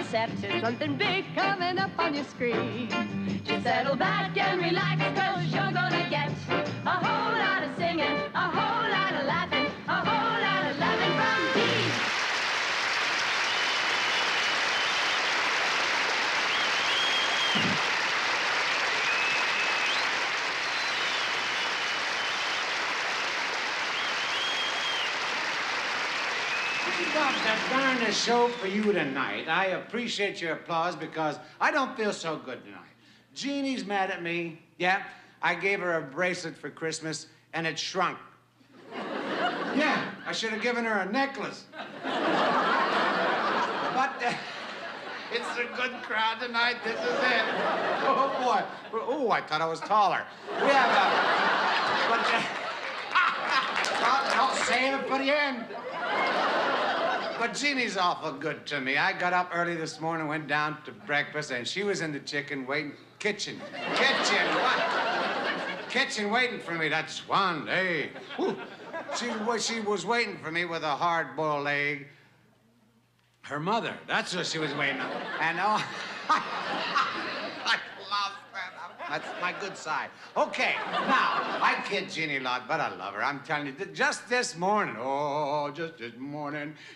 set. There's something big coming up on your screen. Just settle back and relax, 'cause you're gonna get a whole lot of singing, a whole lot of laughing, a whole lot of loving from Dean. We've got the darndest show for you tonight. I appreciate your applause because I don't feel so good tonight. Jeannie's mad at me. Yeah, I gave her a bracelet for Christmas and it shrunk. Yeah, I should have given her a necklace. But it's a good crowd tonight. This is it. Oh, boy. Oh, I thought I was taller. We have I'll save it for the end. But Jeannie's awful good to me. I got up early this morning, went down to breakfast, and she was in the kitchen waiting waiting for me. That's one day. She was waiting for me with a hard-boiled egg. Her mother, that's what she was waiting on. And oh, I love that. That's my good side. Okay, now, I kid Jeannie a lot, but I love her. I'm telling you, just this morning,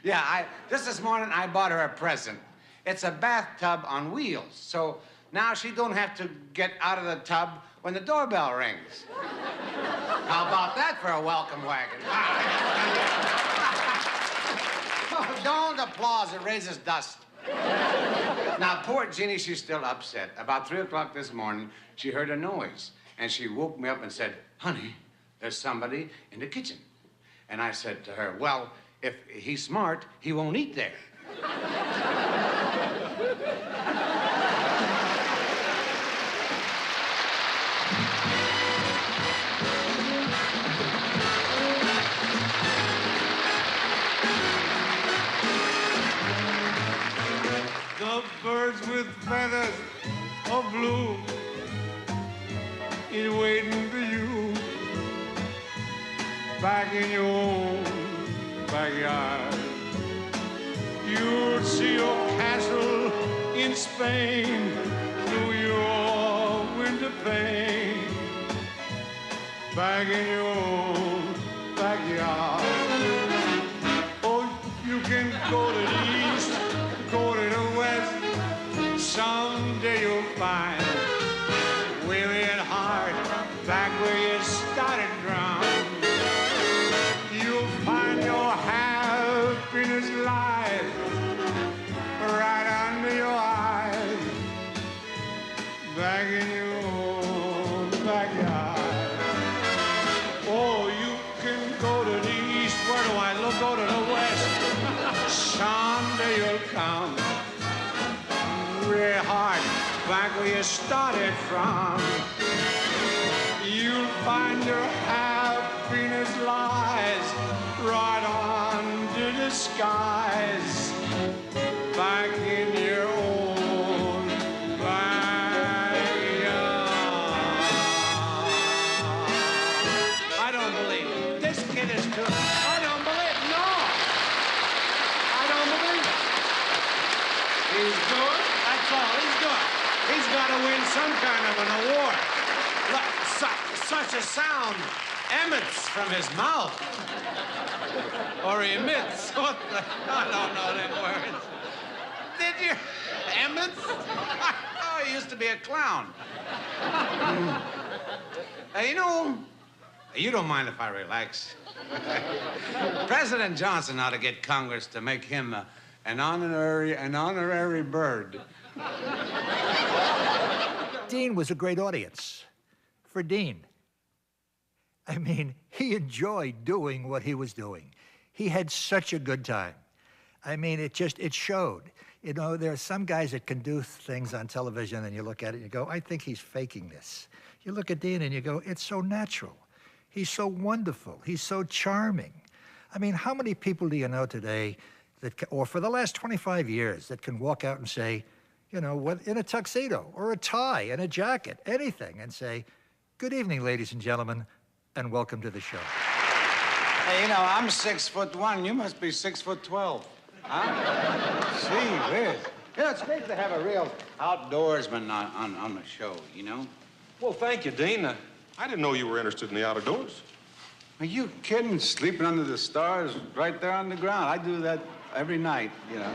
yeah, just this morning, I bought her a present. It's a bathtub on wheels, so now she don't have to get out of the tub when the doorbell rings. How about that for a welcome wagon? Oh, don't applause, it raises dust. Now, poor Jeannie, she's still upset. About 3 o'clock this morning, she heard a noise, and she woke me up and said, "Honey, there's somebody in the kitchen." And I said to her, "Well, if he's smart, he won't eat there." The birds with feathers of blue is waiting for you back in your own backyard. You'll see your castle in Spain through your window pane back in your own backyard. Oh, you can go to the east, go to the west. Someday you'll find weary and hard back where you started from. You'll find your happiness lies right under your eyes back in your own backyard. Oh, you can go to the east. Where do I look? Go to the west. Someday you'll come really hard back where you started from. You'll find your happiness lies right under the skies back in your own backyard. I don't believe it. This kid is too... I don't believe it. No! I don't believe it. He's good. That's all. He's good. He's got to win some kind of an award. Look, such a sound emits from his mouth. Or emits. What the... I don't know them words. Did you... Emits? Oh, he used to be a clown. You know, you don't mind if I relax. President Johnson ought to get Congress to make him an honorary bird. Dean was a great audience for Dean. I mean, he enjoyed doing what he was doing. He had such a good time. I mean, it showed. You know, there are some guys that can do things on television and you look at it and you go, I think he's faking this. You look at Dean and you go, it's so natural. He's so wonderful. He's so charming. I mean, how many people do you know today that, or for the last 25 years, that can walk out and say, you know, in a tuxedo or a tie and a jacket, anything, and say, good evening, ladies and gentlemen, and welcome to the show. Hey, you know, I'm 6'1". You must be 6'12". Huh? Gee whiz. Yeah, it's great to have a real outdoorsman on the show, you know? Well, thank you, Dean. I didn't know you were interested in the outdoors. Are you kidding? Sleeping under the stars right there on the ground. I do that every night, you know.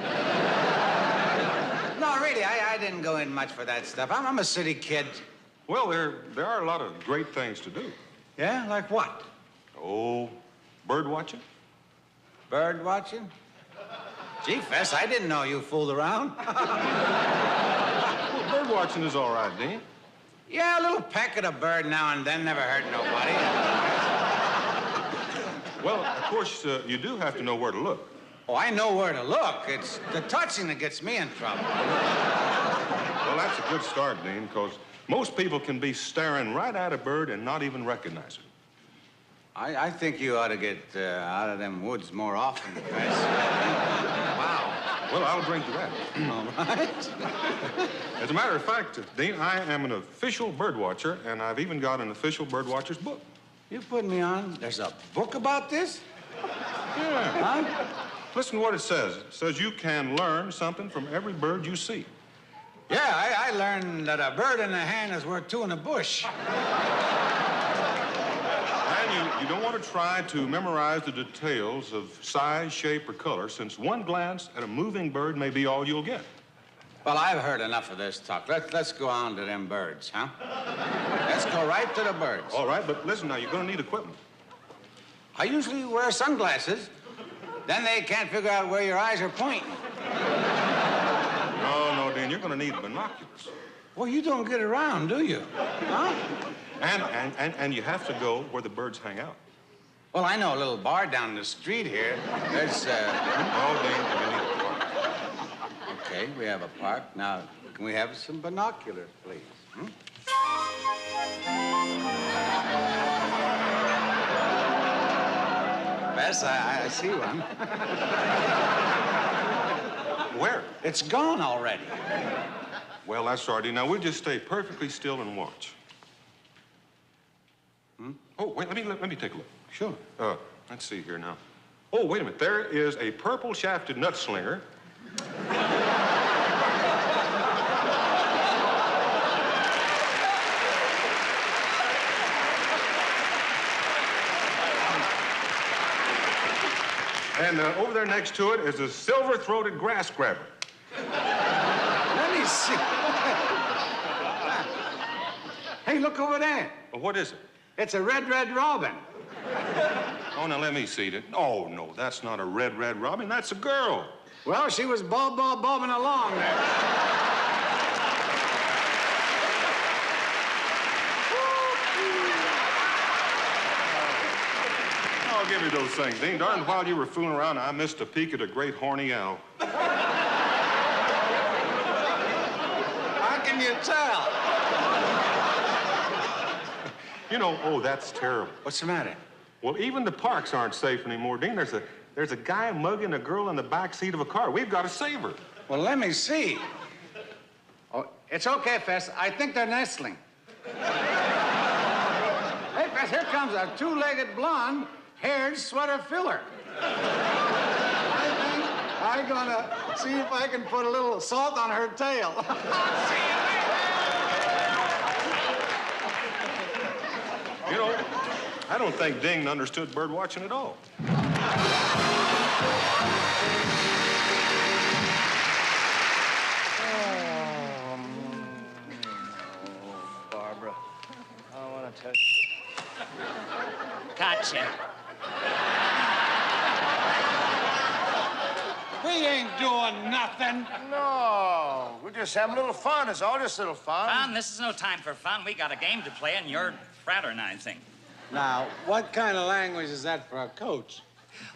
No, really, I didn't go in much for that stuff. I'm a city kid. Well, there are a lot of great things to do. Yeah? Like what? Oh, bird watching? Bird watching? Gee, Fess, I didn't know you fooled around. Well, bird watching is all right, Dean. Yeah, a little peck at a bird now and then never hurt nobody. Well, of course, you do have to know where to look. Oh, I know where to look. It's the touching that gets me in trouble. Well, that's a good start, Dean, because most people can be staring right at a bird and not even recognize it. I think you ought to get out of them woods more often, Fess. Wow. Well, I'll drink to that. All right. As a matter of fact, Dean, I am an official bird watcher, and I've even got an official bird watcher's book. You put me on? There's a book about this? Yeah. Huh? Listen to what it says. It says you can learn something from every bird you see. Yeah, I learned that a bird in the hand is worth two in the bush. And you don't want to try to memorize the details of size, shape, or color, since one glance at a moving bird may be all you'll get. Well, I've heard enough of this talk. Let's go on to them birds, huh? Let's go right to the birds. All right, but listen now, you're going to need equipment. I usually wear sunglasses. Then they can't figure out where your eyes are pointing. No, Dean, you're going to need binoculars. Well, you don't get around, do you? Huh? And you have to go where the birds hang out. Well, I know a little bar down the street here. There's, Oh, Dean, you need a park. Okay, we have a park. Now, can we have some binoculars, please? Bess, I see one. Where? It's gone already. Well, that's all right, Dean. Now, we'll just stay perfectly still and watch. Oh, wait, let me take a look. Sure. Let's see here now. Oh, wait a minute. There is a purple-shafted nutslinger. And over there next to it is a silver-throated grass grabber. Let me see. Hey, look over there. Well, what is it? It's a red robin. Oh, now let me see it. Oh, no, that's not a red robin. That's a girl. Well, she was bobbing along there. I'll give you those things, Dean. Darn, while you were fooling around, I missed a peek at a great horny owl. How can you tell? You know, oh, that's terrible. What's the matter? Well, even the parks aren't safe anymore, Dean. There's a guy mugging a girl in the back seat of a car. We've got to save her. Well, let me see. Oh, it's okay, Fess. I think they're nestling. Hey, Fess, here comes a two-legged blonde haired sweater filler. I think I'm gonna see if I can put a little salt on her tail. See you later. You know, I don't think Ding understood bird watching at all. Barbara, I want to tell you. Gotcha. We ain't doing nothing. No, we're just having a little fun. It's all just a little fun. Fun? This is no time for fun. We got a game to play, and you're fraternizing. Now, what kind of language is that for a coach?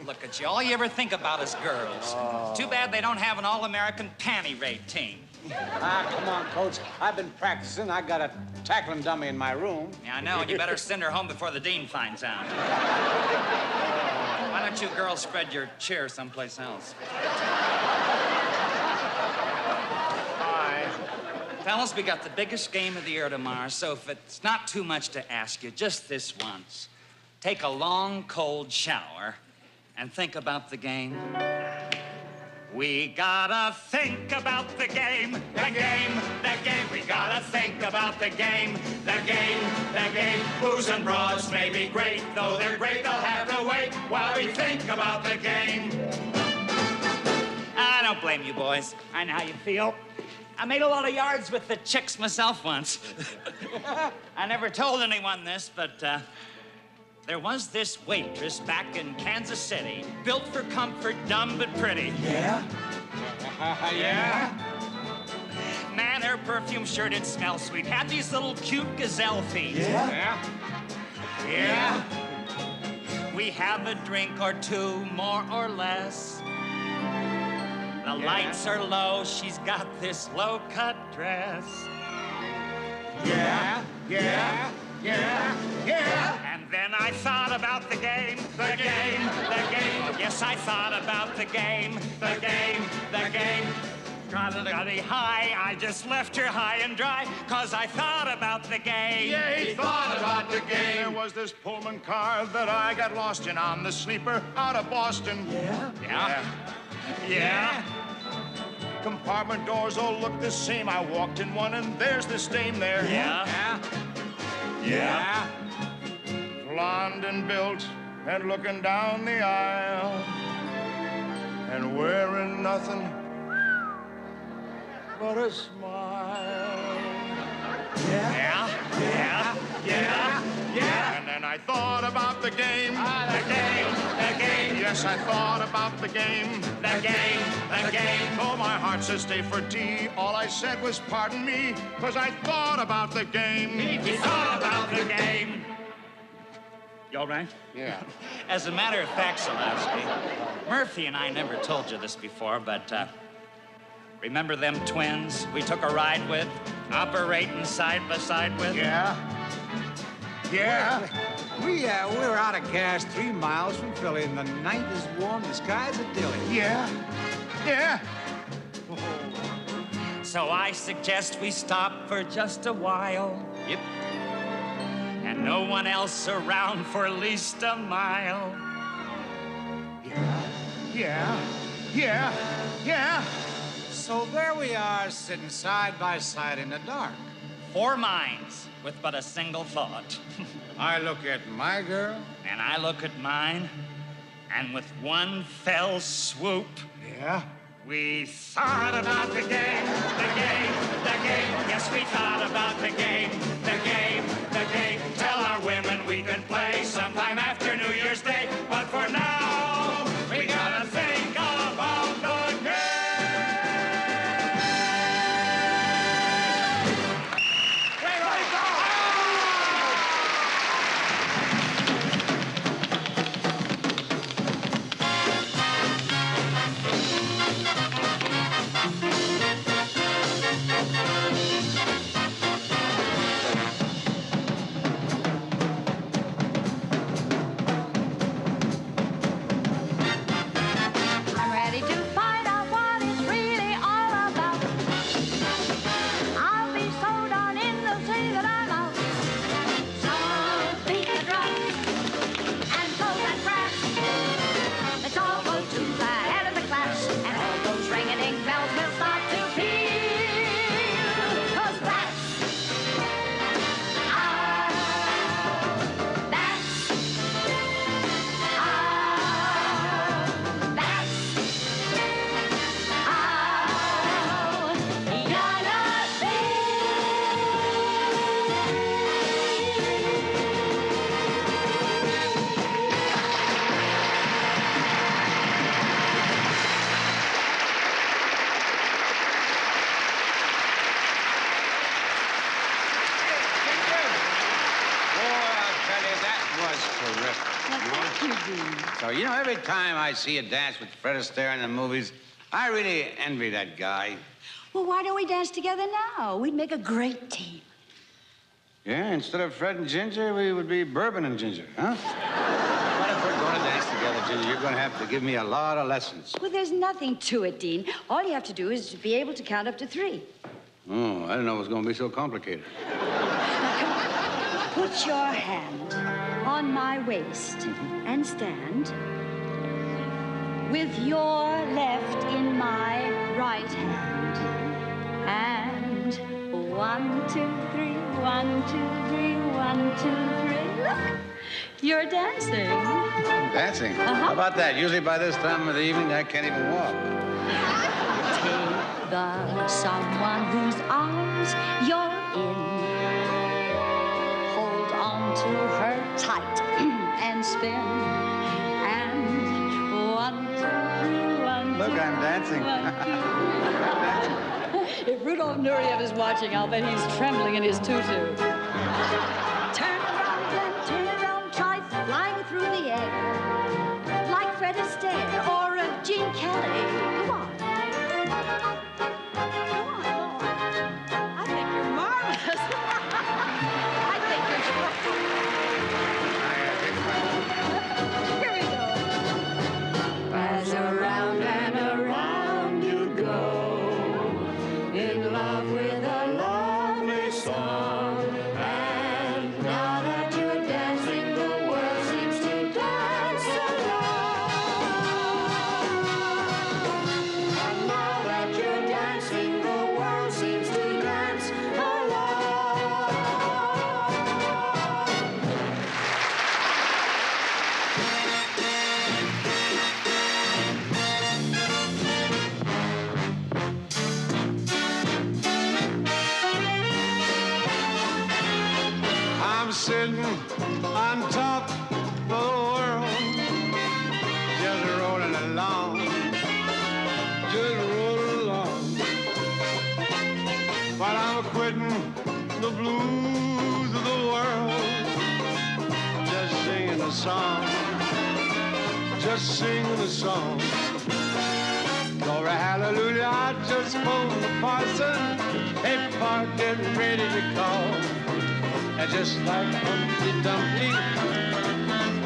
Look at you. All you ever think about is girls. Too bad they don't have an all-American panty raid team. Ah, come on, Coach. I've been practicing. I got a tackling dummy in my room. Yeah, I know, and you better send her home before the dean finds out. Why don't you girls spread your chair someplace else? Hi. Fellas, we got the biggest game of the year tomorrow, so if it's not too much to ask you, just this once, take a long, cold shower and think about the game. We gotta think about the game, the game, the game. We gotta think about the game, the game, the game. Booze and broads may be great, though they're great, they'll have to wait while we think about the game. I don't blame you, boys. I know how you feel. I made a lot of yards with the chicks myself once. I never told anyone this, but there was this waitress back in Kansas City, built for comfort, dumb but pretty. Yeah? Yeah? Man, her perfume sure did smell sweet. Had these little cute gazelle feet. Yeah? Yeah? We have a drink or two, more or less. The lights are low, she's got this low-cut dress. Yeah? Yeah? Yeah? Yeah? And then I thought about the game, the game, the game. Yes, I thought about the game, the game, the game. Got high, I just left her high and dry, 'cause I thought about the game. Yeah, he thought about the game. There was this Pullman car that I got lost in on the sleeper out of Boston. Yeah? Yeah? Compartment doors all look the same. I walked in one and there's this dame there. Yeah? Yeah. Blonde and built and looking down the aisle and wearing nothing but a smile. Yeah? Yeah? Yeah? Yeah? And then I thought about the game. The game, the game, Yes, I thought about the game. the game, the game. Oh, my heart says stay for tea. All I said was pardon me, 'cause I thought about the game. We thought about the game. You all right? Yeah. As a matter of fact, Solowski, Murphy and I never told you this before, but remember them twins we took a ride with, operating side by side with? Yeah? Yeah? We were out of gas 3 miles from Philly, and the night is warm, the sky's a dilly. Yeah? Yeah? So I suggest we stop for just a while. Yep. And no one else around for at least a mile. Yeah? Yeah? Yeah? So there we are, sitting side by side in the dark. 4 minds with but a single thought. I look at my girl. And I look at mine, and with one fell swoop, Yeah? we thought about the game, the game, the game. Yes, we thought about the game, the game, the game. Tell our women we can play sometime after New Year's Day. But for now, we gotta think about the game. I'm ready to find out what it's really all about. I'll be so darn in, they'll say that I'm out. Some think it's rough and so that's crass. Let's all go to the head of the class, and all those ring-a-ding bells will start to peal. 'Cause that's how So, you know, every time I see you dance with Fred Astaire in the movies, I really envy that guy. Well, why don't we dance together now? We'd make a great team. Yeah, instead of Fred and Ginger, we would be Bourbon and Ginger, huh? But if we're going to dance together, Ginger, you're going to have to give me a lot of lessons. Well, there's nothing to it, Dean. All you have to do is be able to count up to 3. Oh, I didn't know it was going to be so complicated. Now, come on. Put your hand on my waist and stand. with your left in my right hand. And 1, 2, 3, 1, 2, 3, 1, 2, 3. Look, you're dancing. Dancing? How about that? Usually by this time of the evening, I can't even walk. Take the someone whose arms you're in. Hold on to her tight and spin. And 1, 2, 3, 1, 2, Look, I'm dancing. 1, 2. If Rudolph Nureyev is watching, I'll bet he's trembling in his tutu. Turn around, try flying through the air. Like Fred Astaire or Gene Kelly. Come on. I think you're marvelous. I think you're... Here we go. As around and around you go, in love with a lovely song. And now that you're dancing, the world seems to dance along. And now that you're dancing, the world seems to dance along. I'm sitting on top of the world, just rolling along, just rolling along. But I'm quitting the blues of the world, just singing a song, just singing a song. Glory, hallelujah, I just phoned the parson, hey, Park, get ready to call. And just like Humpty Dumpty,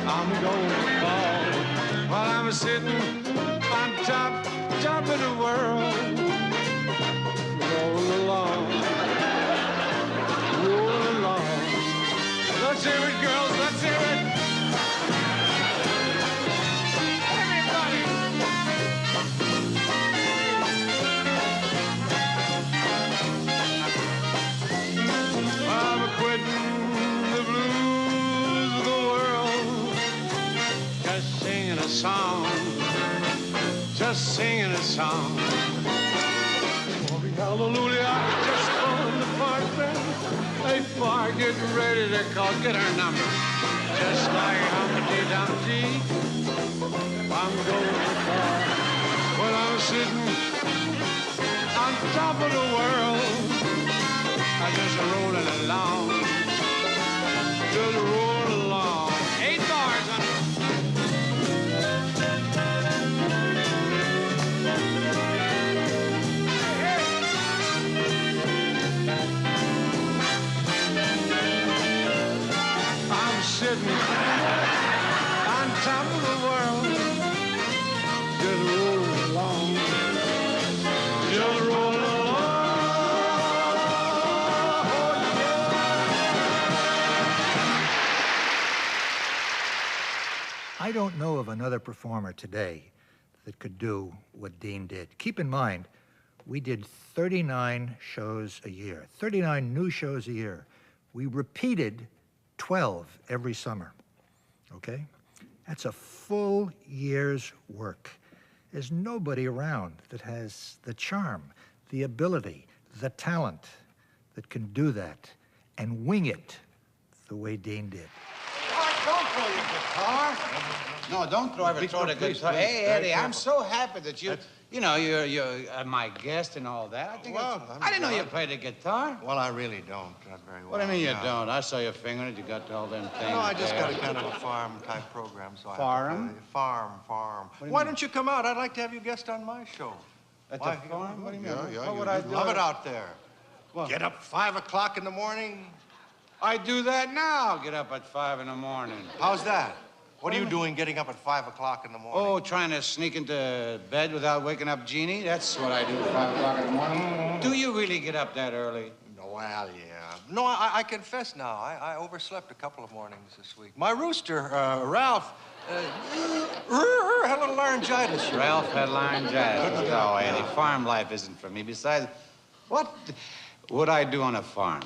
I'm going to fall. While I'm sitting on top of the world, roll along, roll along. Let's hear it, girls, let's hear it. Everybody. I'm quitting the blues of the world, just singing a song, just singing a song. Glory, hallelujah, I just phoned the parson. Hey, Far, get ready to call, get her number. Just like Humpty Dumpty, I'm going to call. When I'm sitting on top of the world, I'm just rolling along, just rolling along. 8 bars, honey. I'm sitting on top of the world, just rolling along, just rolling along. I don't know of another performer today that could do what Dean did. Keep in mind, we did 39 shows a year, 39 new shows a year. We repeated 12 every summer, okay? That's a full year's work. There's nobody around that has the charm, the ability, the talent that can do that and wing it the way Dean did. Don't throw your guitar. No, don't throw the guitar. Hey, Eddie, I'm so happy that you're my guest and all that. I didn't know you played the guitar. Well, I really don't. Not very well. What do you mean you don't? I saw your fingering it. You got all them things. No, I just there. got a kind of a farm-type program, so Farm? Farm. Why don't you come out? I'd like to have you guest on my show. At the farm? What do you mean? Yeah, What would I do? love it out there. What? Get up 5 o'clock in the morning. I do that now. Get up at 5 in the morning. How's that? What are you doing getting up at 5 o'clock in the morning? Oh, trying to sneak into bed without waking up Jeannie? That's what I do at 5 o'clock in the morning. Do you really get up that early? No, Well, yeah. No, I confess now, I overslept a couple of mornings this week. My rooster, Ralph, had a little laryngitis. Ralph had laryngitis. Oh, Eddie, farm life isn't for me. Besides, what would I do on a farm?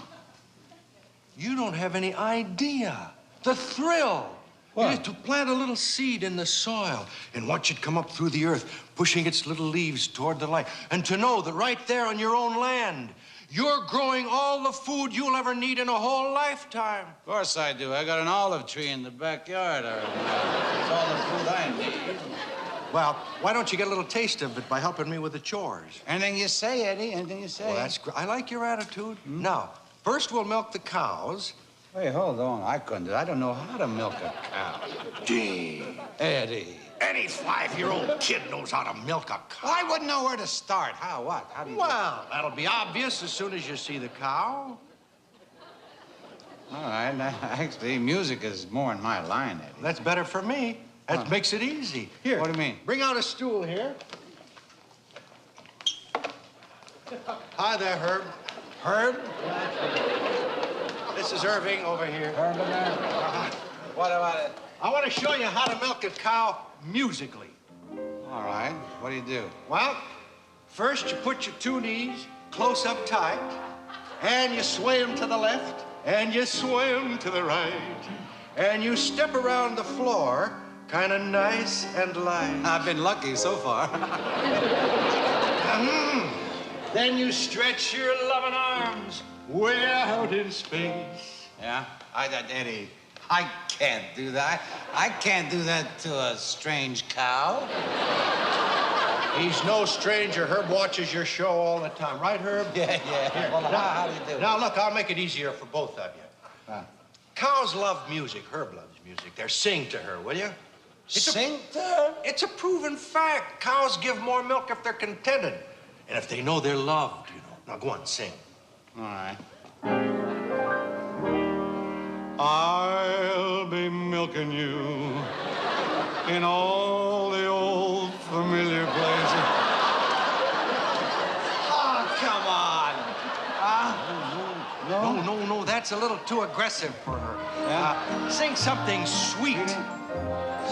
You don't have any idea. The thrill. What? Is to plant a little seed in the soil and watch it come up through the earth, pushing its little leaves toward the light. And to know that right there on your own land, you're growing all the food you'll ever need in a whole lifetime. Of course I do. I got an olive tree in the backyard. It's all the food I need. Well, why don't you get a little taste of it by helping me with the chores? Anything you say, Eddie. Anything you say. Well, that's great. I like your attitude. Now, first we'll milk the cows. Wait, hold on. I couldn't do it. I don't know how to milk a cow. Gee. Eddie. Any 5-year-old kid knows how to milk a cow. I wouldn't know where to start. How, what? How do you do it? Well, that'll be obvious as soon as you see the cow. All right. Actually, music is more in my line, Eddie. That's better for me. That makes it easy. Here. What do you mean? Bring out a stool here. Hi there, Herb. Herb? This is Irving over here. Herb in there? What about it? I want to show you how to milk a cow musically. All right. What do you do? Well, first you put your 2 knees close up tight, and you sway them to the left, and you sway them to the right, and you step around the floor kind of nice and light. I've been lucky so far. Then you stretch your loving arms way out in space. Yeah? Eddie, I can't do that. I can't do that to a strange cow. He's no stranger. Herb watches your show all the time. Right, Herb? Yeah. Here, Well, now, how do you do it? Now, look, I'll make it easier for both of you. Cows love music. Herb loves music. They're sing to her, will you? Sing to her? It's a proven fact. Cows give more milk if they're contented. And if they know they're loved, you know. Now, go on, sing. All right. I'll be milking you in all the old familiar places. Oh, come on. No, that's a little too aggressive for her. Yeah? Sing something sweet.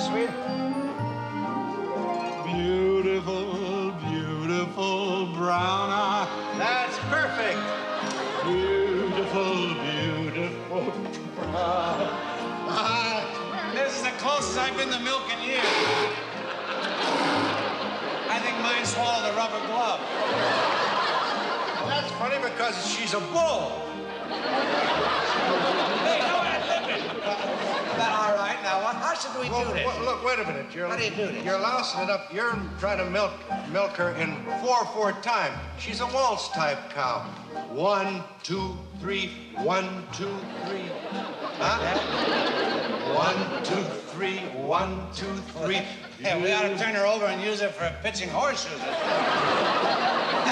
Sweet. Beautiful, beautiful brown eye. That's perfect. Beautiful, beautiful brown eye. This is the closest I've been to milking you. I think mine swallowed a rubber glove. That's funny because she's a bull. Hey, no, all right, now, how should we do this? Look, wait a minute. How do you do this? You're lousing it up. You're trying to milk her in 4/4 time. She's a waltz type cow. 1, 2, 3. 1, 2, 3. Huh? 1, 2, 3. 1, 2, 3. Yeah, we ought to turn her over and use her for pitching horseshoes. All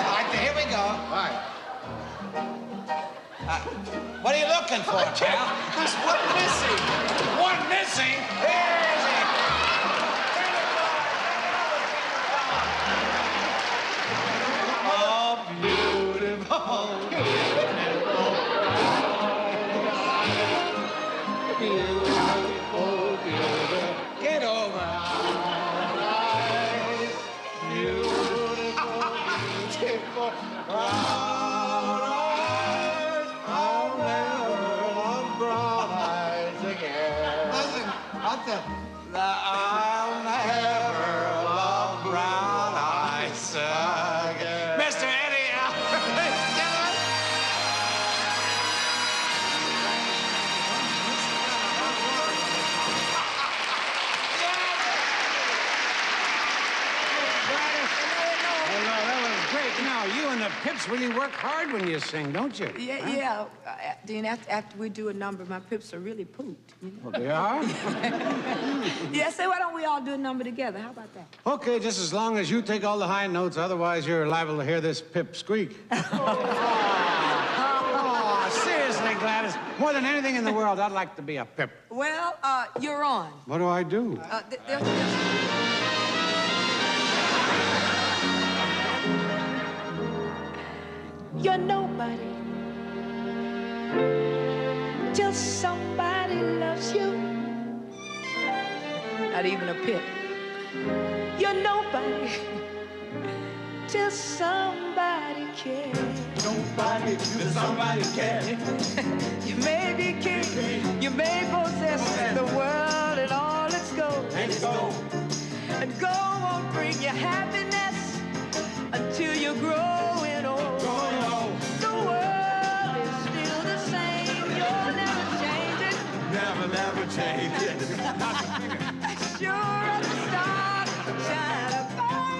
right, here we go. All right. What are you looking for, pal? There's one missing. One missing? Where is he? Oh, beautiful, beautiful, beautiful. Get over. Beautiful brown eyes. I'll never love brown eyes again. Listen, I'll never love brown eyes again. Mr. Eddie Albert. That was great. Now, you and the Pips really work hard when you sing, don't you? Yeah. Dean, after we do a number, my Pips are really pooped. You know? Well, they are? Yeah, say, why don't we all do a number together? How about that? Okay, just as long as you take all the high notes, otherwise you're liable to hear this Pip squeak. Oh, seriously, Gladys. More than anything in the world, I'd like to be a Pip. Well, you're on. What do I do? You're nobody till somebody loves you. Not even a pit. You're nobody till somebody cares. Nobody till somebody cares. You may be king, you may possess the world and all its gold. And gold won't bring you happiness until you're growing old. The world is still the same. You'll never change it. Never change it. Sure as the stars shine above.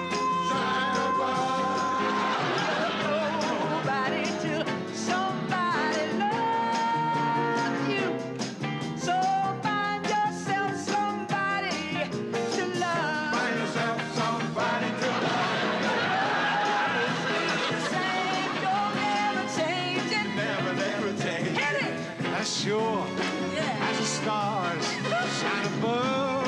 Nobody till somebody loves you. So find yourself somebody to love. Find yourself somebody to love. It's still the same. You'll never change it. Never change it. Hit it. That's sure. Yeah. As the stars shine above.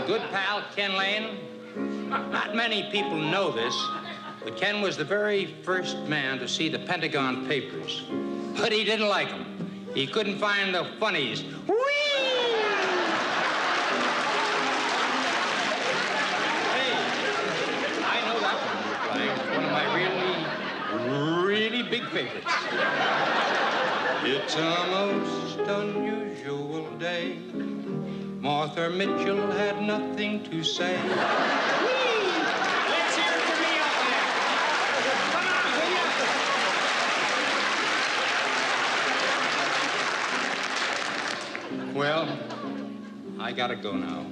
Good pal, Ken Lane. Not many people know this, but Ken was the very first man to see the Pentagon Papers. But he didn't like them. He couldn't find the funnies. Whee! Hey, I know that one you're playing. It's one of my really big favorites. It's a most unusual day. Martha Mitchell had nothing to say. Let's hear it for me out there. Come on, will you? Well, I gotta go now.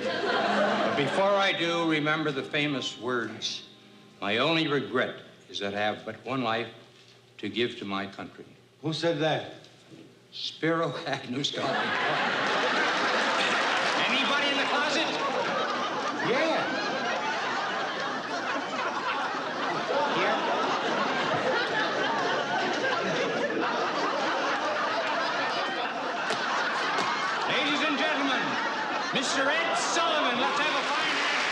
But before I do, remember the famous words. My only regret is that I have but one life to give to my country. Who said that? Spiro Agnew Scotland. Anybody in the closet? Yeah. Here. Ladies and gentlemen, Mr. Ed Sullivan, let's have a fine hand.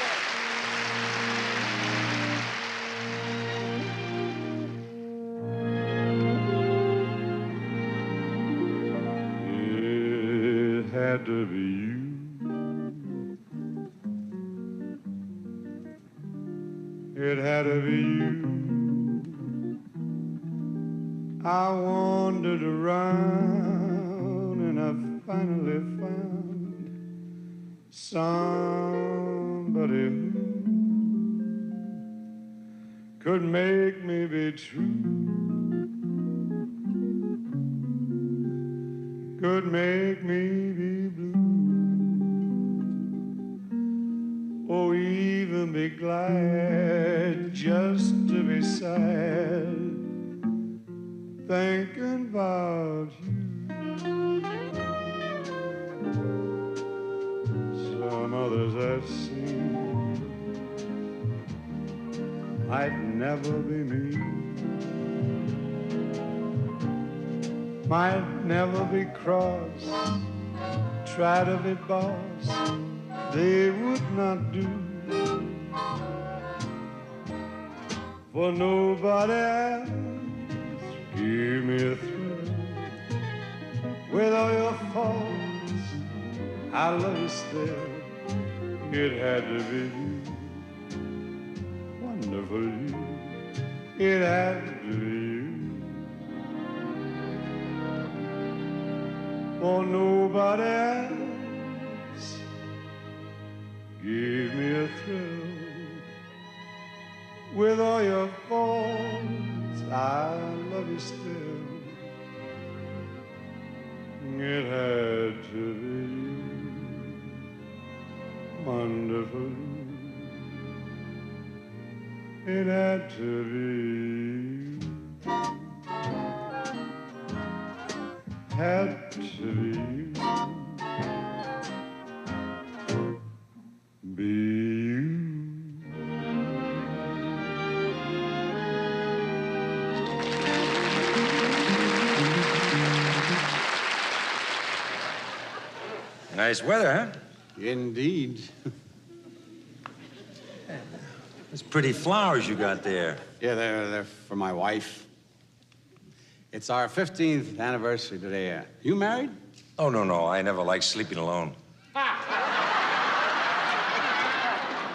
It had to be you. It had to be you. I wandered around and I finally found somebody who could make me be true, could make me be blue. Oh, even be glad just to be sad, thinking about you. Some others I've seen might never be me, might never be cross, try to be boss, they would not do. For nobody else give me a thrill. With all your faults, I love you still. It had to be you, wonderful you. It had to be you. For nobody else give me a thrill. With all your faults, I love you still. It had to be you. wonderful. It had to be. Had to be. Be you. Nice weather, huh? Indeed. Those pretty flowers you got there. Yeah, they're for my wife. It's our 15th anniversary today. You married? Oh, no. I never liked sleeping alone.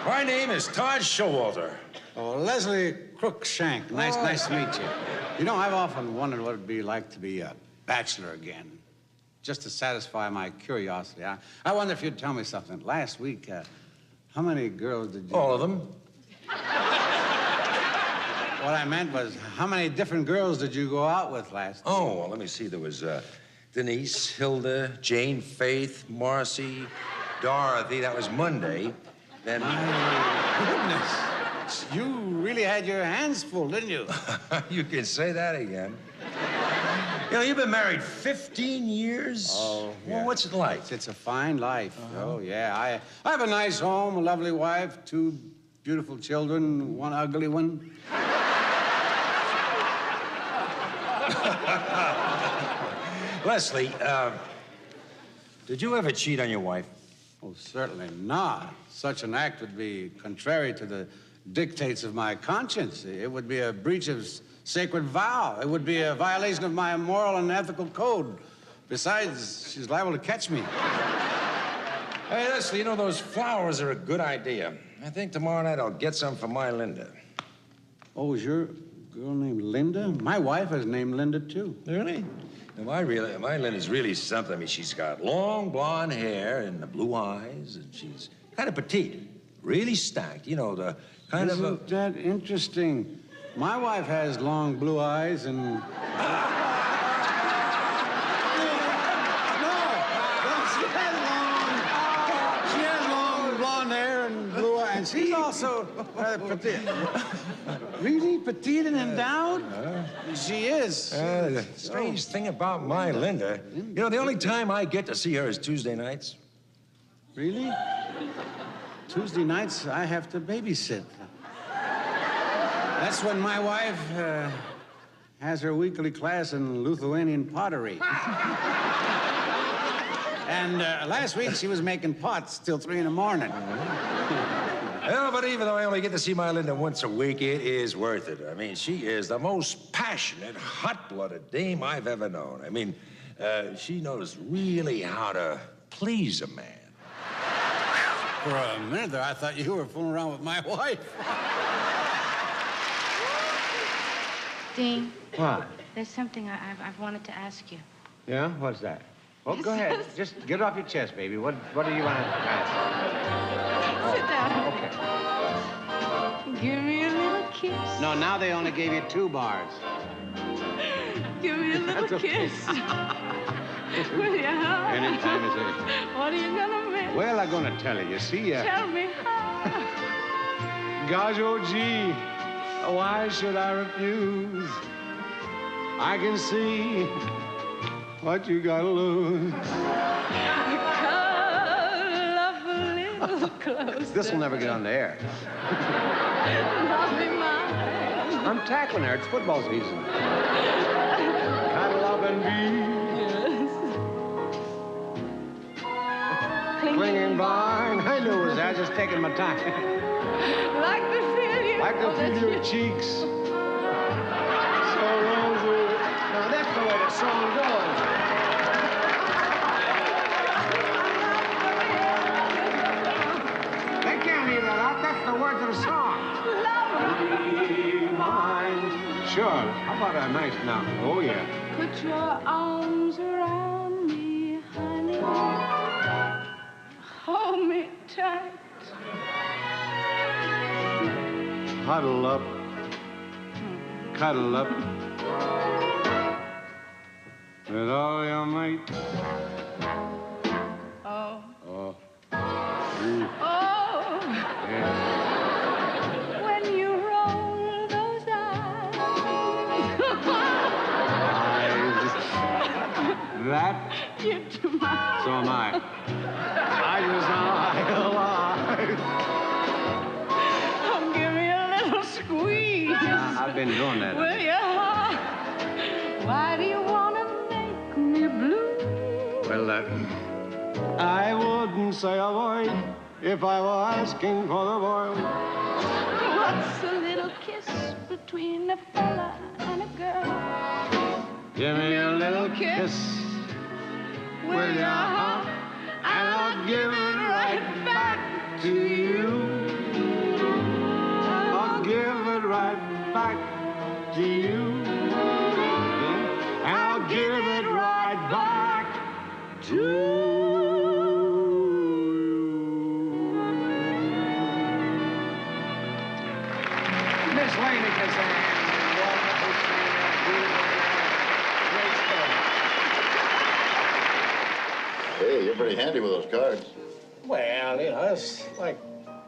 My name is Todd Showalter. Oh, Leslie Crookshank. Nice to meet you. You know, I've often wondered what it'd be like to be a bachelor again. Just to satisfy my curiosity. I wonder if you'd tell me something. Last week, how many girls did you... All of them. What I meant was, how many different girls did you go out with last week? Oh, well, let me see. There was Denise, Hilda, Jane, Faith, Marcy, Dorothy. That was Monday. Then... My goodness. You really had your hands full, didn't you? You can say that again. You know, you've been married 15 years. Oh, yeah. Well, what's it like? It's a fine life. Oh, yeah. I have a nice home, a lovely wife, 2 beautiful children, 1 ugly one. Leslie, did you ever cheat on your wife? Oh, certainly not. Such an act would be contrary to the dictates of my conscience. It would be a breach of sacred vow. It would be a violation of my moral and ethical code. Besides, she's liable to catch me. Hey, Leslie, you know, those flowers are a good idea. I think tomorrow night I'll get some for my Linda. Oh, is your girl named Linda? My wife is named Linda, too. Really? Now, my Linda's really something. I mean, she's got long blonde hair and the blue eyes, and she's kind of petite, really stacked. You know, the kind of a... Isn't that interesting? My wife has long blue eyes and... No, she has long blonde hair and blue eyes. And she's also petite. Really petite and endowed? She is. The strange thing about my Linda, you know, the only time I get to see her is Tuesday nights. Really? Tuesday nights, I have to babysit. That's when my wife has her weekly class in Lithuanian pottery. And last week, she was making pots till 3 in the morning. Well, but even though I only get to see my Linda once a week, it is worth it. I mean, she is the most passionate, hot-blooded dame I've ever known. I mean, she knows really how to please a man. For a minute there, I thought you were fooling around with my wife. Dean. What? There's something I've wanted to ask you. Yeah? What's that? Oh, go ahead. Just get it off your chest, baby. What do you want to ask? Sit down. Okay. Give me a little kiss. No, now they only gave you 2 bars. Give me a little okay. kiss. Will you, huh? Anytime is it. What are you gonna make? Well, I'm gonna tell you. You see, Tell me how. Gosh, oh, gee, why should I refuse? I can see what you gotta lose. Cuddle up a little closer. This will never get on the air. Love me, mine. I'm tackling her. It's football season. Cuddle up and be. Clinging vine. I knew it was there. I was just taking my time. Like to feel you. Like to feel your cheeks. So rosy. Now that's the way the song goes. They can't leave that out. That's the words of the song. Be mine. Sure. How about a nice now? Oh, yeah. Put your arms around me, honey. Hold me tight. Huddle up. Cuddle up. With all your might. Oh. Oh. Oh. When you roll those eyes. That? You're too much. So am I. I just alive. Oh, give me a little squeeze. I've been doing that. Will you? Why do you want to make me blue? Well, I wouldn't say a word if I were asking for the world. What's a little kiss between a fella and a girl? Give me a little kiss with your heart, and I'll give it right back to you. I'll give it right back to you. I'll give it right back to you. Miss Laney gets a hand. Wonderful singer, beautiful, great Hey, you're pretty handy with those cards. Well, you know, it's like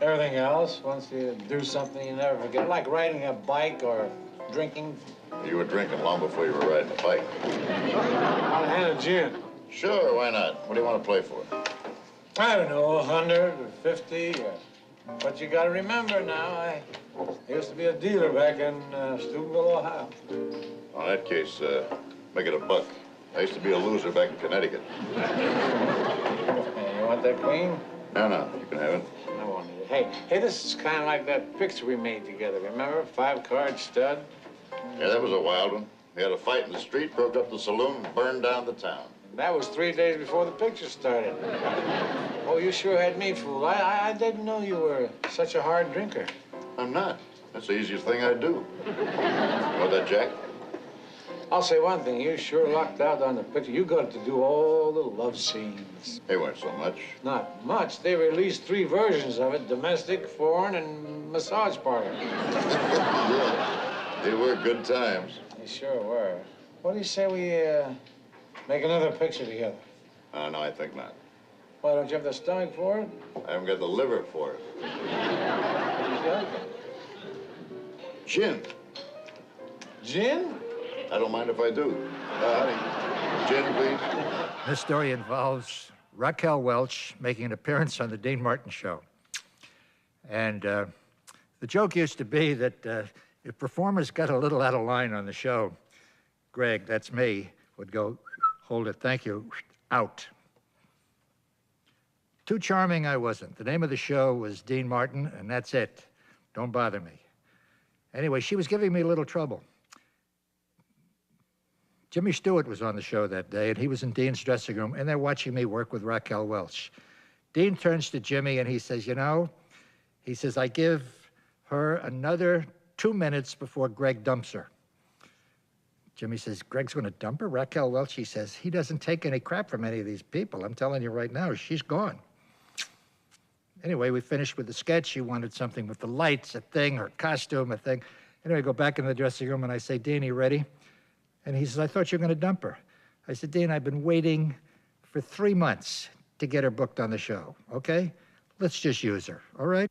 everything else. Once you do something, you never forget. Like riding a bike or drinking. You were drinking long before you were riding a bike. On a hand of gin. Sure, why not? What do you want to play for? I don't know, 100 or 50. But you got to remember now, I used to be a dealer back in Steubenville, Ohio. In that case, make it $1. I used to be a loser back in Connecticut. Hey, you want that queen? No, you can have it. I wanted it. Hey, this is kind of like that picture we made together, remember? 5-card stud. Yeah, that was a wild one. We had a fight in the street, broke up the saloon, and burned down the town. That was 3 days before the picture started. Oh, you sure had me fooled. I didn't know you were such a hard drinker. I'm not. That's the easiest thing I do. Want that, Jack? I'll say one thing. You sure lucked out on the picture. You got to do all the love scenes. They weren't so much. Not much. They released 3 versions of it, domestic, foreign, and massage parlor. Yeah, they were good times. They sure were. What do you say we make another picture together? No, I think not. Why, don't you have the stomach for it? I haven't got the liver for it. Gin. Gin? I don't mind if I do. Honey, gin, please. This story involves Raquel Welch making an appearance on the Dean Martin Show. And the joke used to be that if performers got a little out of line on the show, Greg, that's me, would go, hold it, thank you, out. Too charming I wasn't. The name of the show was Dean Martin, and that's it. Don't bother me. Anyway, she was giving me a little trouble. Jimmy Stewart was on the show that day, and he was in Dean's dressing room, and they're watching me work with Raquel Welch. Dean turns to Jimmy, and he says, you know, he says, I give her another 2 minutes before Greg dumps her. Jimmy says, Greg's going to dump her? Raquel Welch, he says, he doesn't take any crap from any of these people. I'm telling you right now, she's gone. Anyway, we finished with the sketch. She wanted something with the lights, a thing, her costume, a thing. Anyway, I go back in the dressing room, and I say, Dean, you ready? And he says, I thought you were going to dump her. I said, Dean, I've been waiting for 3 months to get her booked on the show, okay? Let's just use her, all right?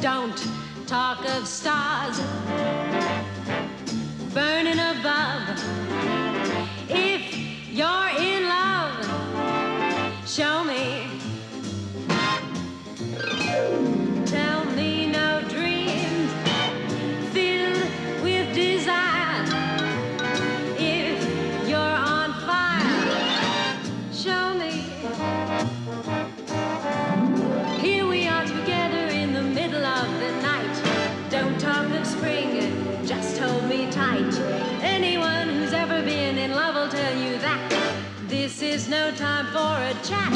Don't talk of stars burning above. If you're in love, show me. Tell me no dreams filled with desire. If you're on fire, show me. Here we are together in the middle of the night. Don't talk of spring, just hold me tight. Anyone who's ever been in love will tell you that this is no time for a chat.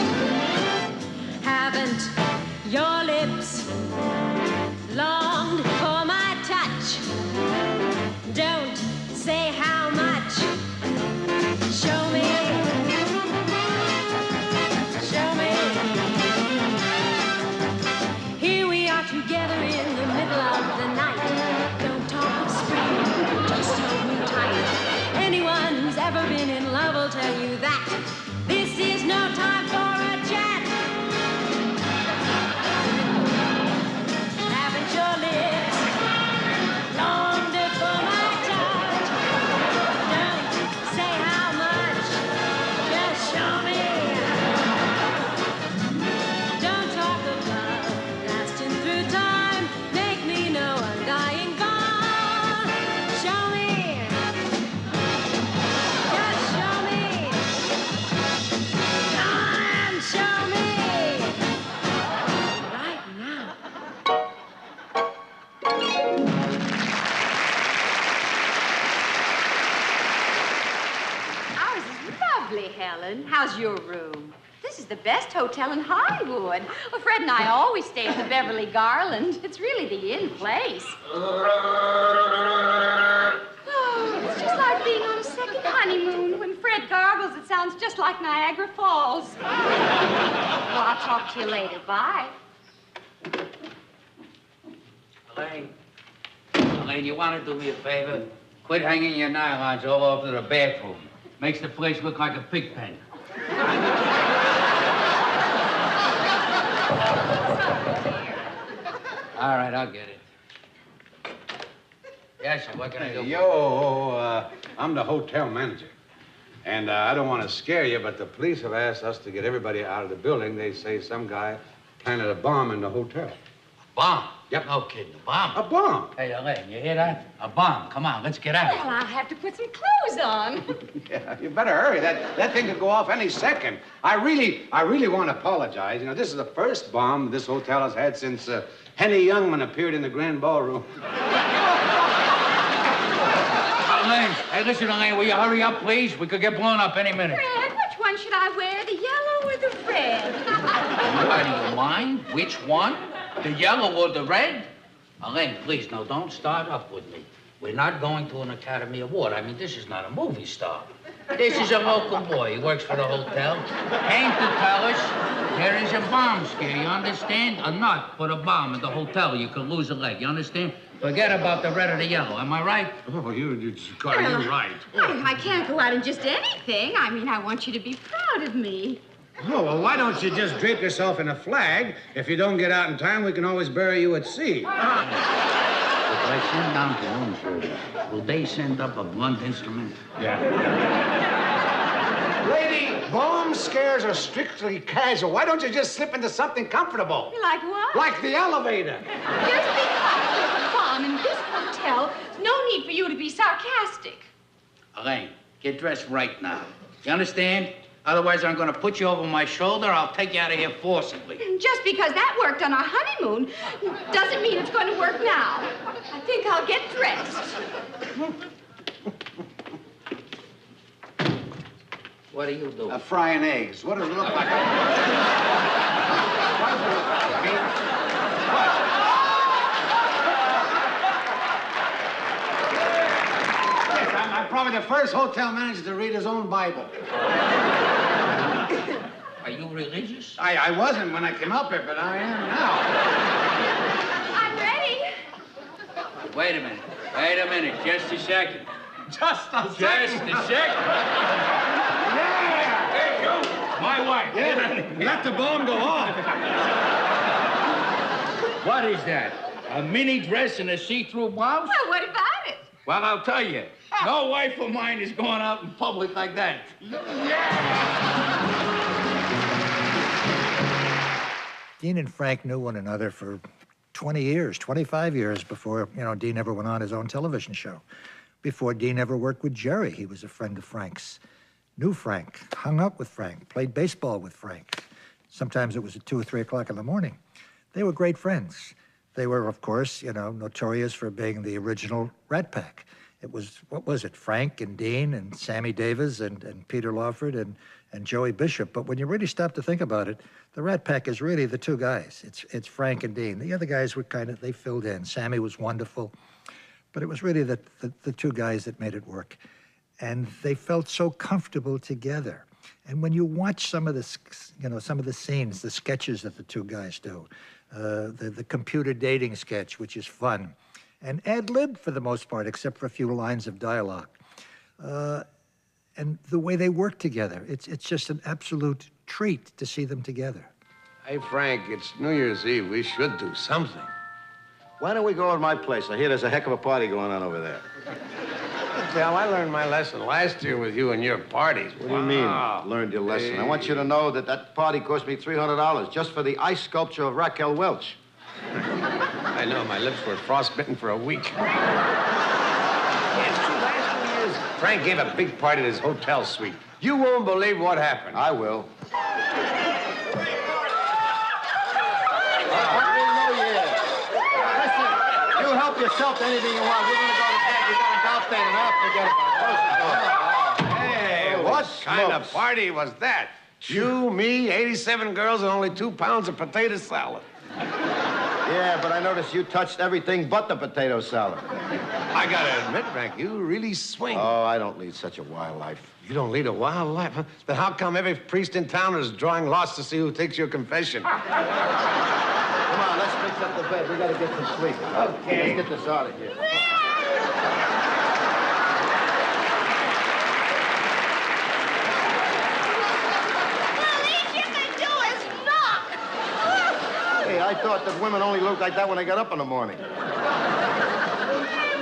Haven't your lips longed for my touch? Don't say how much. Show me. Show me. Here we are together in the middle of the night. Don't talk of spring, just hold me who's ever been in love will tell you that this is no time for a chat. Haven't your lips longed for my touch? Don't say how much, just show me. Don't talk of love lasting through time. Make me know undying bond. Show me. Just show me. Come show me. Right now. Ours is lovely, Helen. How's your room? This is the best hotel in Hollywood. Well, Fred and I always stay at the Beverly Garland. It's really the in place. Oh, it's just like being on a second honeymoon. When Fred gargles, it sounds just like Niagara Falls. Well, I'll talk to you later. Bye. Elaine, you want to do me a favor? Quit hanging your nylons all over the bathroom. Makes the place look like a pig pen. All right, I'll get it. Yes, sir, what can I do? Yo, I'm the hotel manager. And I don't want to scare you, but the police have asked us to get everybody out of the building. They say some guy planted a bomb in the hotel. Bomb? Yep. No kidding, a bomb? A bomb. Hey, Elaine, you hear that? A bomb. Come on, let's get out. Well, I'll have to put some clothes on. Yeah, you better hurry. That thing could go off any second. I really want to apologize. You know, this is the first bomb this hotel has had since Henny Youngman appeared in the Grand Ballroom. Elaine, hey, listen, Elaine, will you hurry up, please? We could get blown up any minute. Fred, which one should I wear, the yellow or the red? Why do you mind? Which one? The yellow or the red? Elaine, please, no, don't start up with me. We're not going to an Academy Award. I mean, this is not a movie star. This is a local boy. He works for the hotel. Came to tell us there is a bomb scare, you understand? A nut put a bomb in the hotel. You could lose a leg, you understand? Forget about the red or the yellow. Am I right? Oh, you're right. I can't go out in just anything. I mean, I want you to be proud of me. Oh, well, why don't you just drape yourself in a flag? If you don't get out in time, we can always bury you at sea. If I send down to room service, will they send up a blunt instrument? Yeah. Lady, bomb scares are strictly casual. Why don't you just slip into something comfortable? Like what? Like the elevator. Just because there's a bomb in this hotel, no need for you to be sarcastic. Elaine, get dressed right now. You understand? Otherwise, I'm going to put you over my shoulder. I'll take you out of here forcibly. Just because that worked on our honeymoon doesn't mean it's going to work now. I think I'll get dressed. What do you do? Frying eggs. What does it look like? Yes, I'm probably the first hotel manager to read his own Bible. Are you religious? I wasn't when I came up here, but I am now. I'm ready. Wait a minute. Just a second. Just a second. Yeah! Hey, you! My wife. Yeah, let the bomb go off. What is that? A mini dress and a see-through blouse? Well, what about it? Well, I'll tell you. No wife of mine is going out in public like that. Dean and Frank knew one another for 20 years, 25 years before, Dean ever went on his own television show. Before Dean ever worked with Jerry, he was a friend of Frank's. Knew Frank, hung out with Frank, played baseball with Frank. Sometimes it was at 2 or 3 o'clock in the morning. They were great friends. They were, of course, notorious for being the original Rat Pack. It was, Frank and Dean and Sammy Davis and Peter Lawford and Joey Bishop. But when you really stop to think about it, the Rat Pack is really the two guys. It's Frank and Dean. The other guys were they filled in. Sammy was wonderful. But it was really the two guys that made it work. And they felt so comfortable together. And when you watch some of the scenes, the sketches that the two guys do, the computer dating sketch, which is fun, and ad-lib for the most part, except for a few lines of dialogue. and the way they work together. It's just an absolute treat to see them together. Hey, Frank, it's New Year's Eve. We should do something. Why don't we go to my place? I hear there's a heck of a party going on over there. Del, I learned my lesson last year with you and your parties. What do you mean, learned your lesson? I want you to know that party cost me $300 just for the ice sculpture of Raquel Welch. I know, my lips were frostbitten for a week. Last 2 years, Frank gave a big party at his hotel suite. You won't believe what happened. I will. You help yourself to anything you want. We're gonna go to bed. You got a golf day and a half to get about. Hey, what kind of party was that? You, me, 87 girls, and only 2 pounds of potato salad. Yeah, but I noticed you touched everything but the potato salad. I gotta admit, Frank, you really swing. Oh, I don't lead such a wild life. You don't lead a wild life, huh? Then how come every priest in town is drawing lots to see who takes your confession? Come on, let's fix up the bed. We gotta get some sleep. Okay. Let's get this out of here. Hey, I thought that women only looked like that when they got up in the morning. Hey,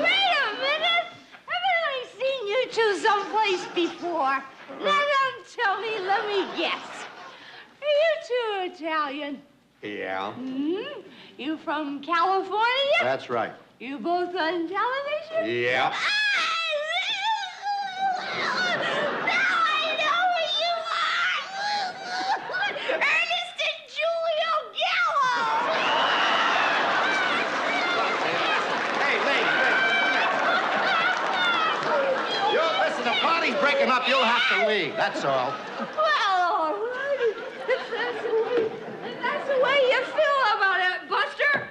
wait a minute. Haven't I seen you two someplace before? Now don't tell me, let me guess. Are you two Italian? Yeah. Hmm? You from California? That's right. You both on television? Yeah. Ernest and Julio Gallo! Hey, listen, the party's breaking up. You'll have to leave. That's all. Well, all right. If that's the way you feel about it, Buster.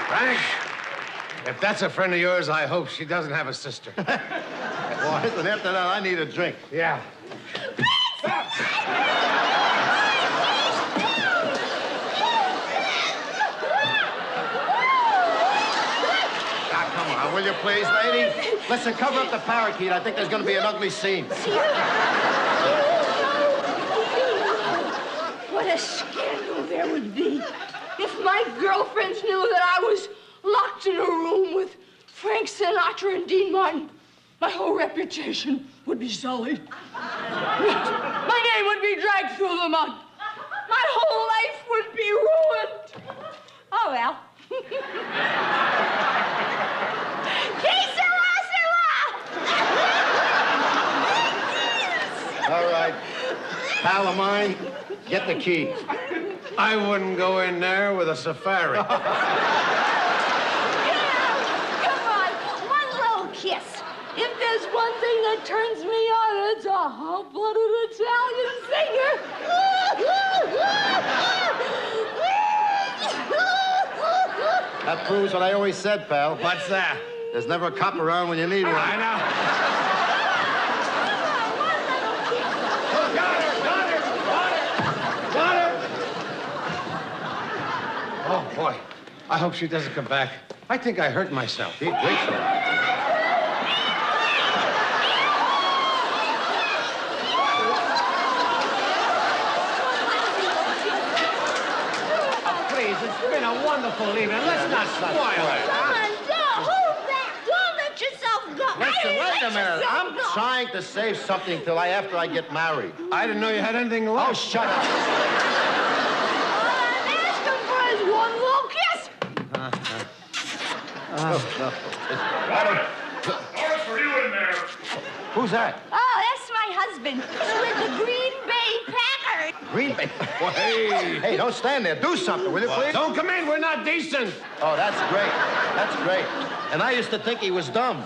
Frank, if that's a friend of yours, I hope she doesn't have a sister. Boy, listen, after that, I need a drink. Yeah. Come on, will you please, lady? Listen, cover up the parakeet. I think there's going to be an ugly scene. What a scandal there would be if my girlfriends knew that I was locked in a room with Frank Sinatra and Dean Martin. My whole reputation would be sullied. My name would be dragged through the mud. My whole life would be ruined. Oh, well. All right. Pal of mine, get the key. I wouldn't go in there with a safari. Come on, one little kiss. If there's one thing that turns me on, it's a hot-blooded Italian singer. That proves what I always said, pal. What's that? There's never a cop around when you need one. I know. Oh, boy. I hope she doesn't come back. I think I hurt myself. He drinks so. Oh, please, it's been a wonderful evening. Let's not spoil it. Come on, don't hold back. Don't let yourself go. Listen, wait a minute. I'm trying to save something till after I get married. I didn't know you had anything left. Oh, shut up. Ask him for his one little kiss. Doris, for you in there. Who's that? Oh, that's my husband. He's with the Green Bay Packers. Green Bay. Well, hey, don't stand there. Do something, will you, please? Don't come in. We're not decent. Oh, that's great. That's great. And I used to think he was dumb.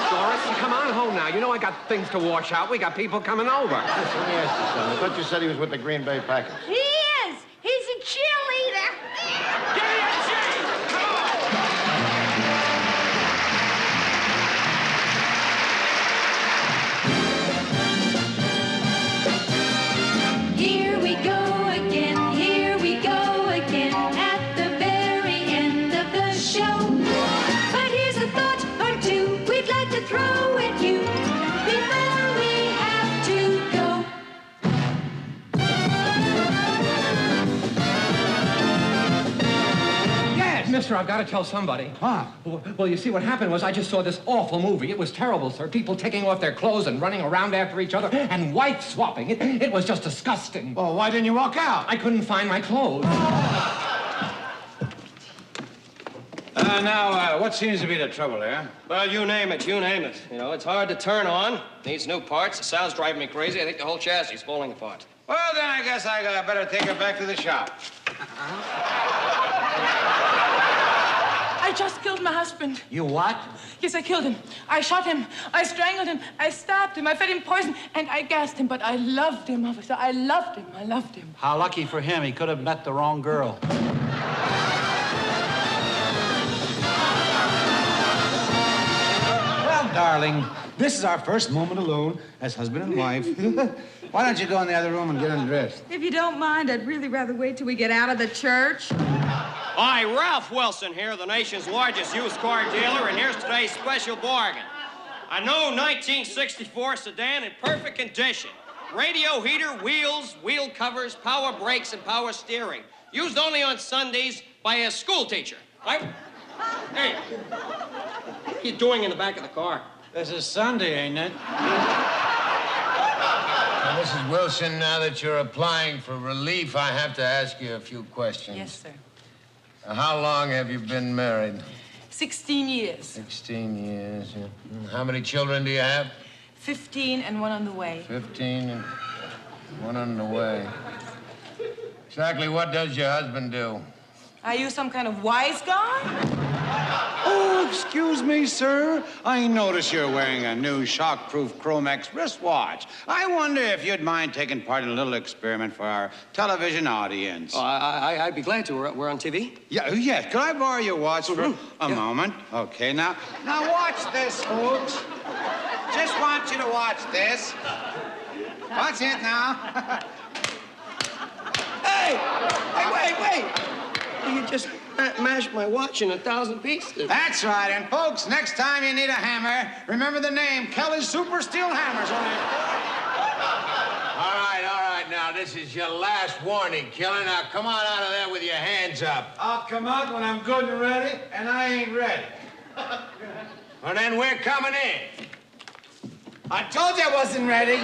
Doris, come on home now. You know I got things to wash out. We got people coming over. Listen, let me ask you something. I thought you said he was with the Green Bay Packers. He is. He's a cheerleader. Give me a change. Come on. Here we go again, here we go again, at the very end of the show. But here's a thought or two we'd like to throw at you before we have to go. Yes, mister, I've got to tell somebody. What? Well, you see, what happened was I just saw this awful movie. It was terrible, sir. People taking off their clothes and running around after each other and wife swapping. It was just disgusting. Well, why didn't you walk out? I couldn't find my clothes. Now, what seems to be the trouble there? Well, you name it, you name it. You know, it's hard to turn on. Needs new parts. The sound's driving me crazy. I think the whole chassis is falling apart. Well, then I guess I better take her back to the shop. I just killed my husband. You what? Yes, I killed him. I shot him. I strangled him. I stabbed him. I fed him poison. And I gassed him. But I loved him, officer. I loved him. I loved him. How lucky for him. He could have met the wrong girl. Well, darling, this is our first moment alone as husband and wife. Why don't you go in the other room and get undressed? If you don't mind, I'd really rather wait till we get out of the church. Hi, Ralph Wilson here, the nation's largest used car dealer, and here's today's special bargain. A new 1964 sedan in perfect condition. Radio heater, wheels, wheel covers, power brakes, and power steering. Used only on Sundays by a school teacher. Hey, what are you doing in the back of the car? This is Sunday, ain't it? Now, Mrs. Wilson, now that you're applying for relief, I have to ask you a few questions. Yes, sir. How long have you been married? 16 years. 16 years. Yeah. How many children do you have? 15 and one on the way. 15 and one on the way. Exactly what does your husband do? Are you some kind of wise guy? Oh, excuse me, sir. I notice you're wearing a new shockproof Chromex wristwatch. I wonder if you'd mind taking part in a little experiment for our television audience. Oh, I'd be glad to. We're on TV? Yeah, yes. Could I borrow your watch for a moment? Okay, now watch this, folks. Just want you to watch this. Watch it now. Hey, wait. You just mashed my watch in 1,000 pieces. That's right. And folks, next time you need a hammer, remember the name Kelly's Super Steel Hammers. All right. Now, this is your last warning, killer. Now, come on out of there with your hands up. I'll come out when I'm good and ready, and I ain't ready. Well, then we're coming in. I told you I wasn't ready.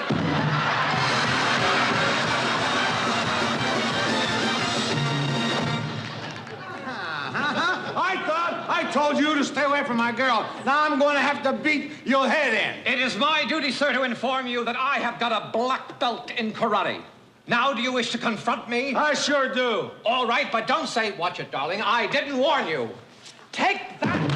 I told you to stay away from my girl. Now I'm going to have to beat your head in. It is my duty, sir, to inform you that I have got a black belt in karate. Now, do you wish to confront me? I sure do. All right, but don't say, watch it, darling. I didn't warn you. Take that.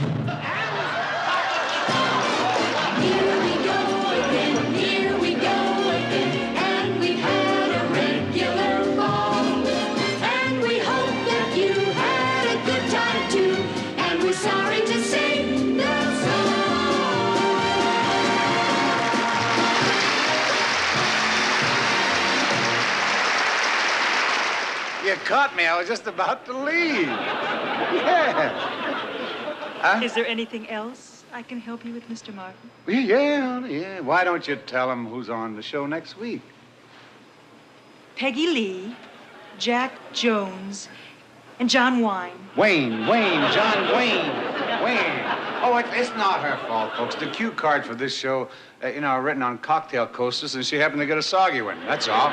Here we go again, here we go again, and we've had a regular ball. And we hope that you had a good time too, and we're sorry to sing the song. You caught me. I was just about to leave. Yeah. Is there anything else I can help you with, Mr. Martin? Yeah. Why don't you tell him who's on the show next week? Peggy Lee, Jack Jones, and John Wayne. John Wayne. Oh, it's not her fault, folks. The cue cards for this show, are written on cocktail coasters, and she happened to get a soggy one. That's all.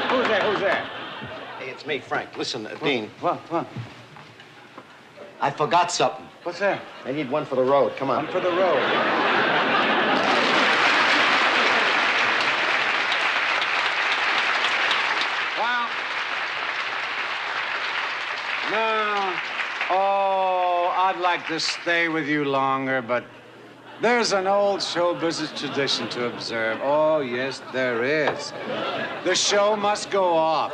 Who's there? Hey, it's me, Frank. Listen, Dean. What? I forgot something. What's that? I need one for the road. Come on. One for the road. Well, no. Oh, I'd like to stay with you longer, but there's an old show business tradition to observe. Oh, yes, there is. The show must go off.